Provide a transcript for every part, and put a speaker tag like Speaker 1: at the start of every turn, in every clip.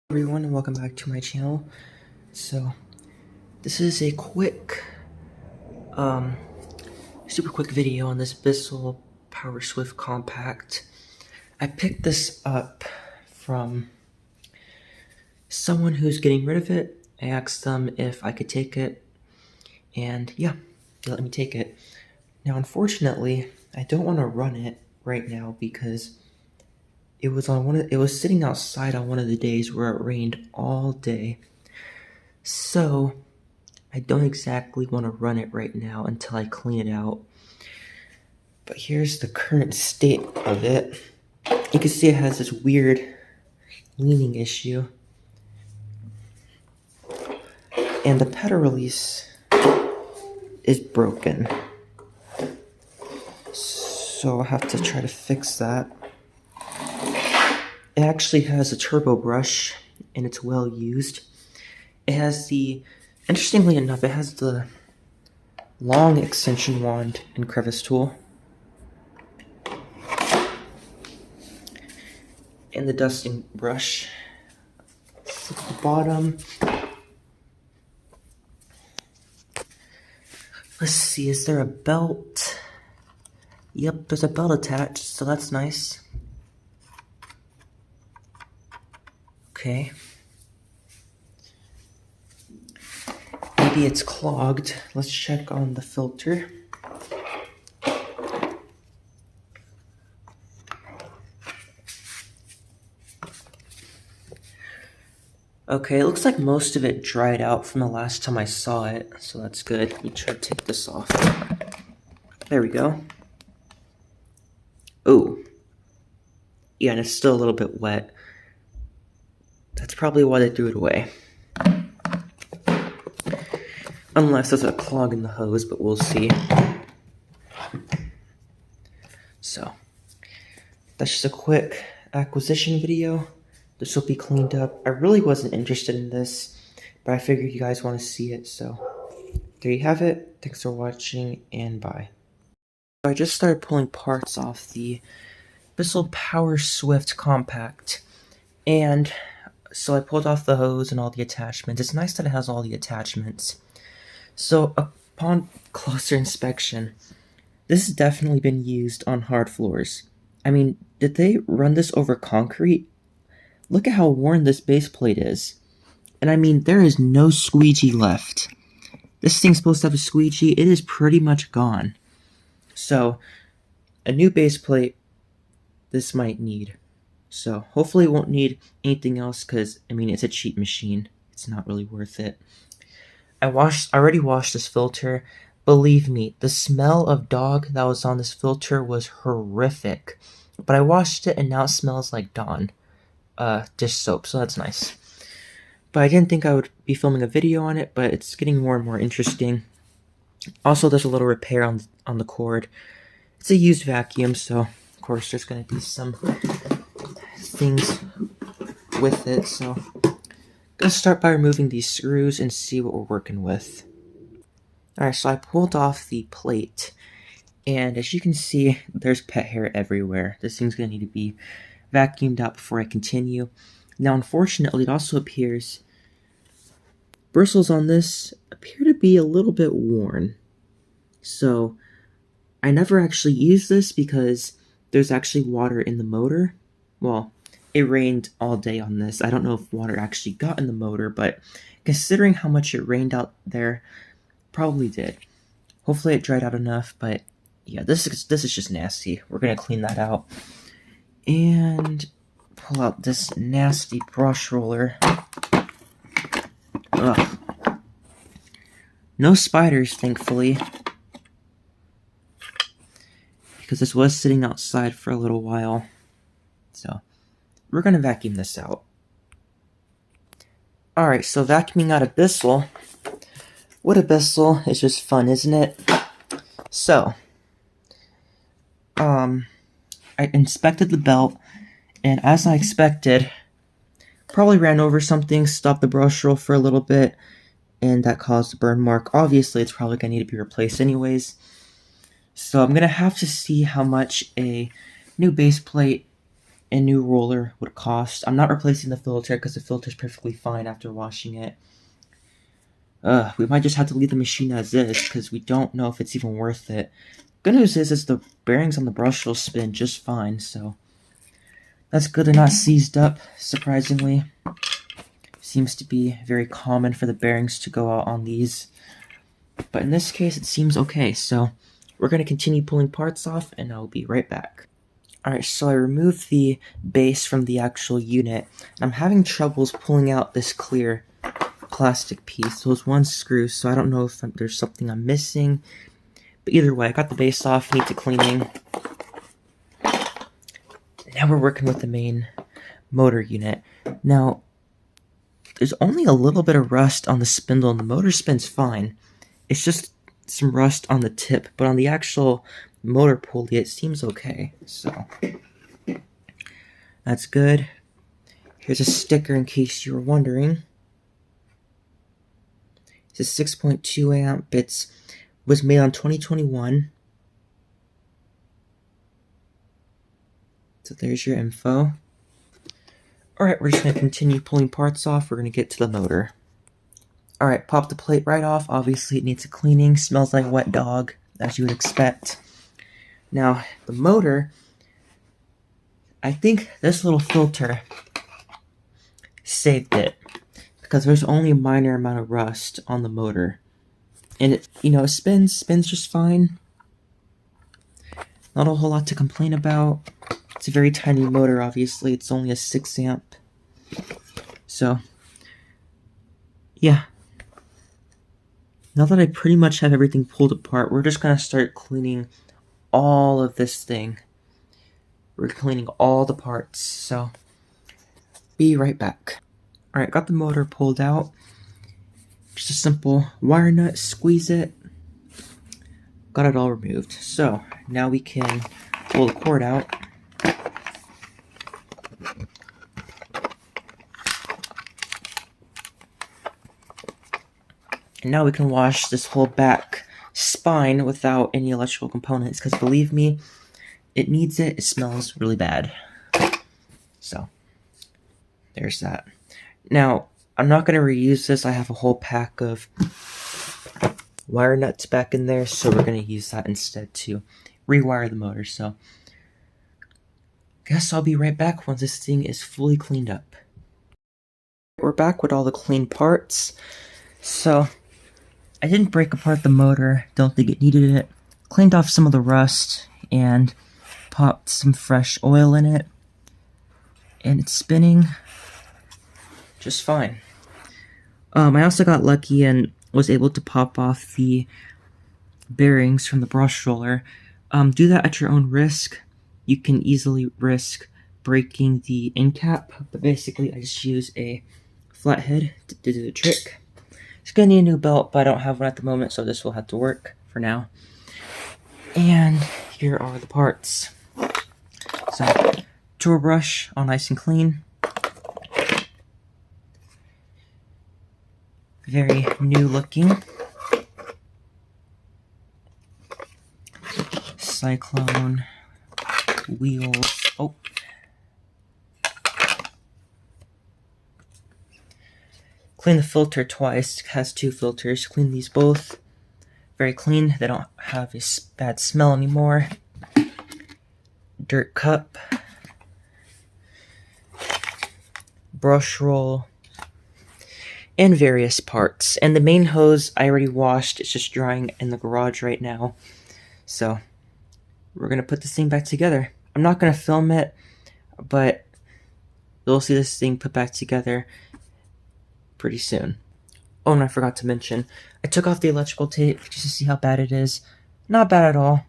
Speaker 1: Everyone, and welcome back to my channel. So this is a quick super quick video on this Bissell Powerswift compact. I picked this up from someone who's getting rid of it. I asked them if I could take it, and yeah, they let me take it. Now unfortunately I don't want to run it right now because it was sitting outside on one of the days where it rained all day. So I don't exactly want to run it right now until I clean it out. But here's the current state of it. You can see it has this weird leaning issue. And the pedal release is broken. So I'll have to try to fix that. It actually has a turbo brush and it's well used. It has interestingly enough, it has the long extension wand and crevice tool. And the dusting brush. At the bottom. Let's see, is there a belt? Yep, there's a belt attached, so that's nice. Okay. Maybe it's clogged. Let's check on the filter. Okay, it looks like most of it dried out from the last time I saw it, so that's good. Let me try to take this off. There we go. Oh. Yeah, and it's still a little bit wet. That's probably why they threw it away. Unless there's a clog in the hose, but we'll see. So, that's just a quick acquisition video. This will be cleaned up. I really wasn't interested in this, but I figured you guys want to see it, so there you have it. Thanks for watching, and bye. So I just started pulling parts off the Bissell Powerswift compact, and so I pulled off the hose and all the attachments. It's nice that it has all the attachments. So upon closer inspection, this has definitely been used on hard floors. I mean, did they run this over concrete? Look at how worn this base plate is. And I mean, there is no squeegee left. This thing's supposed to have a squeegee. It is pretty much gone. So, a new base plate, this might need. So, hopefully it won't need anything else because, I mean, it's a cheap machine. It's not really worth it. I already washed this filter. Believe me, the smell of dog that was on this filter was horrific. But I washed it and now it smells like Dawn. Dish soap, so that's nice. But I didn't think I would be filming a video on it, but it's getting more and more interesting. Also, there's a little repair on the cord. It's a used vacuum, so of course there's going to be some things with it. So I'm going to start by removing these screws and see what we're working with. Alright, so I pulled off the plate, and as you can see, there's pet hair everywhere. This thing's going to need to be vacuumed out before I continue. Now, unfortunately, it also appears bristles on this appear to be a little bit worn. So, I never actually used this because there's actually water in the motor. Well, it rained all day on this. I don't know if water actually got in the motor, but considering how much it rained out there, probably did. Hopefully it dried out enough, but yeah, this is just nasty. We're gonna clean that out. And pull out this nasty brush roller. Ugh. No spiders, thankfully. Because this was sitting outside for a little while. So, we're going to vacuum this out. Alright, so vacuuming out a Bissell. What a Bissell is just fun, isn't it? So, I inspected the belt, and as I expected, probably ran over something, stopped the brush roll for a little bit, and that caused a burn mark. Obviously, it's probably going to need to be replaced anyways. So I'm going to have to see how much a new base plate a new roller would cost. I'm not replacing the filter because the filter is perfectly fine after washing it. We might just have to leave the machine as is because we don't know if it's even worth it. Good news is the bearings on the brush will spin just fine, so that's good. They're not seized up, surprisingly. Seems to be very common for the bearings to go out on these. But in this case, it seems okay, so we're going to continue pulling parts off, and I'll be right back. Alright, so I removed the base from the actual unit, and I'm having troubles pulling out this clear plastic piece. So it's one screw, so I don't know if there's something I'm missing. But either way, I got the base off, needs a cleaning. Now we're working with the main motor unit. Now, there's only a little bit of rust on the spindle, and the motor spins fine. It's just some rust on the tip, but on the actual motor pulley, it seems okay. So, that's good. Here's a sticker in case you were wondering. It's a 6.2 amp. It was made on 2021. So there's your info. Alright, we're just going to continue pulling parts off. We're going to get to the motor. Alright, pop the plate right off. Obviously, it needs a cleaning. Smells like wet dog, as you would expect. Now, the motor, I think this little filter saved it, because there's only a minor amount of rust on the motor. And it, it spins just fine. Not a whole lot to complain about. It's a very tiny motor, obviously. It's only a 6 amp. So, yeah. Now that I pretty much have everything pulled apart, we're just going to start cleaning all of this thing. We're cleaning all the parts, so be right back. Alright, got the motor pulled out. Just a simple wire nut, squeeze it. Got it all removed. So, now we can pull the cord out. And now we can wash this whole back spine without any electrical components, because believe me, it needs it. It smells really bad. So, there's that. Now, I'm not going to reuse this. I have a whole pack of wire nuts back in there, so we're going to use that instead to rewire the motor. So, guess I'll be right back once this thing is fully cleaned up. We're back with all the clean parts. So, I didn't break apart the motor, don't think it needed it. Cleaned off some of the rust and popped some fresh oil in it. And it's spinning just fine. I also got lucky and was able to pop off the bearings from the brush roller. Do that at your own risk. You can easily risk breaking the end cap, but basically I just use a flathead to do the trick. It's gonna need a new belt, but I don't have one at the moment, so this will have to work for now. And here are the parts. So, tour brush, all nice and clean. Very new looking. Cyclone wheels. Oh. Clean the filter twice. It has 2 filters. Clean these both. Very clean. They don't have a bad smell anymore. Dirt cup. Brush roll. And various parts. And the main hose I already washed. It's just drying in the garage right now. So, we're going to put this thing back together. I'm not going to film it, but you'll see this thing put back together pretty soon. Oh, and I forgot to mention, I took off the electrical tape just to see how bad it is. Not bad at all.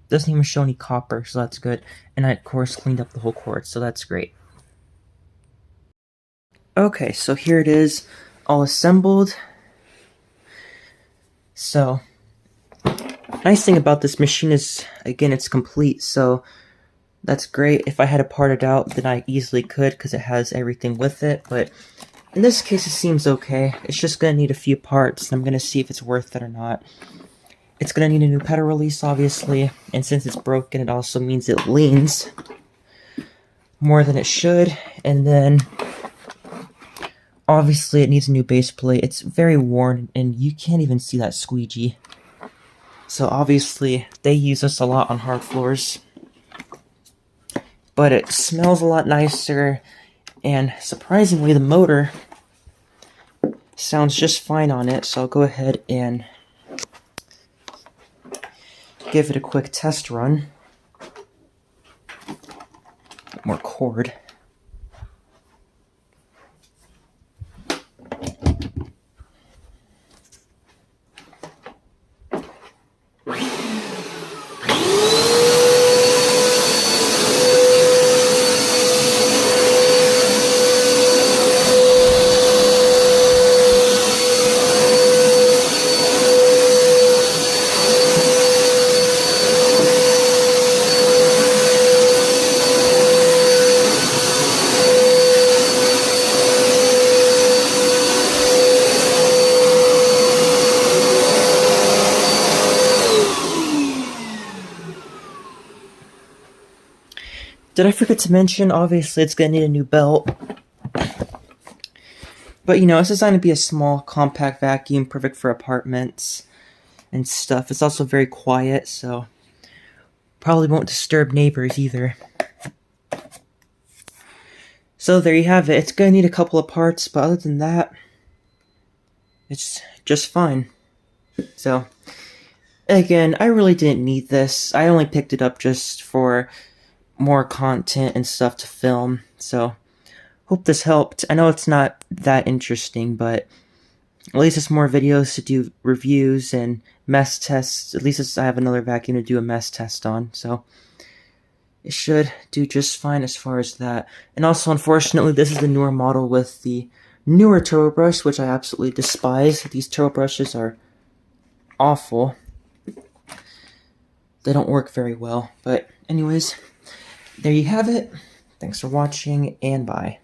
Speaker 1: Doesn't even show any copper, so that's good. And I, of course, cleaned up the whole cord, so that's great. Okay, so here it is, all assembled. So, nice thing about this machine is, again, it's complete, so that's great. If I had to part it out, then I easily could, because it has everything with it, but in this case, it seems okay. It's just going to need a few parts, and I'm going to see if it's worth it or not. It's going to need a new pedal release, obviously, and since it's broken, it also means it leans. more than it should, and then obviously it needs a new base plate. It's very worn, and you can't even see that squeegee. So obviously they use this a lot on hard floors. But it smells a lot nicer, and surprisingly the motor sounds just fine on it, so I'll go ahead and give it a quick test run. More cord. Did I forget to mention, obviously it's going to need a new belt. But you know, it's designed to be a small, compact vacuum, perfect for apartments and stuff. It's also very quiet, so probably won't disturb neighbors either. So there you have it. It's going to need a couple of parts, but other than that, it's just fine. So, again, I really didn't need this. I only picked it up just for more content and stuff to film, so hope this helped. I know it's not that interesting, but at least it's more videos to do reviews and mess tests. At least I have another vacuum to do a mess test on, so it should do just fine as far as that. And also, unfortunately, this is the newer model with the newer turbo brush, which I absolutely despise. These turbo brushes are awful. They don't work very well, but anyways, there you have it. Thanks for watching, and bye.